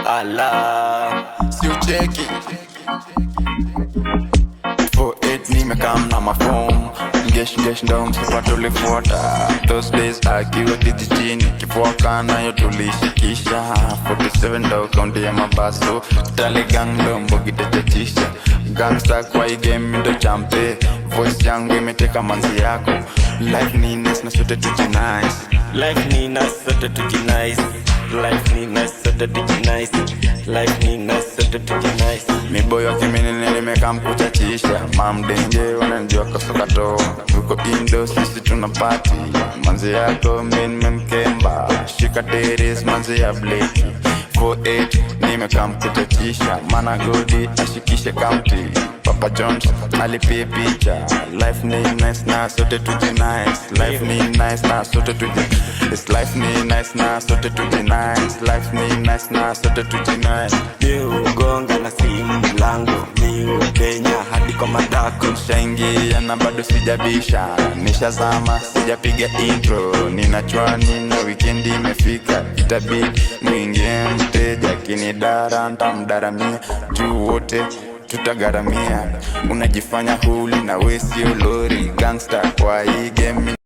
Ala, si ucheki 48 nimekam na mafom Gesh ndo msipa tulifuata Those days akiwa kijijini Kifuaka nayo tulishikisha 47 ndo kaunti ya mabaso Tali gang ndo mbogi tetechisha Gangsta kwa hii game ndo champe Voice yangu imeteka manzi yako Life ni nice na sote tujinice Life ni nice sote tujinice Life ni nice sote tujinice Life ni nice sote tujinice Miboyo kimini nilimeka mkuchachisha Mamdenge wananjua kasoka to Huko indo sisi tunapati Manzi yako min mkemba Shika teris manzi ya bleki 48 nimeka mkuchachisha Mana godi ashikishe county Papa Jones alipie picha Life ni nice na sote tujinice Life ni nice na sote tujinice Life ni nice na sote tujinice Life ni nice na sote tujinice Miu gonga na simu mlango Miu penya hadi kwa madako Nishaingia na bado sijabisha Nishazama sijapiga intro Ninachwani na weekend imefika Itabidi mwingie mteja Kinidara ntamdaramia Juu wote tutagaramia Unajifanya huli na we sio lori Gangsta kwa hii game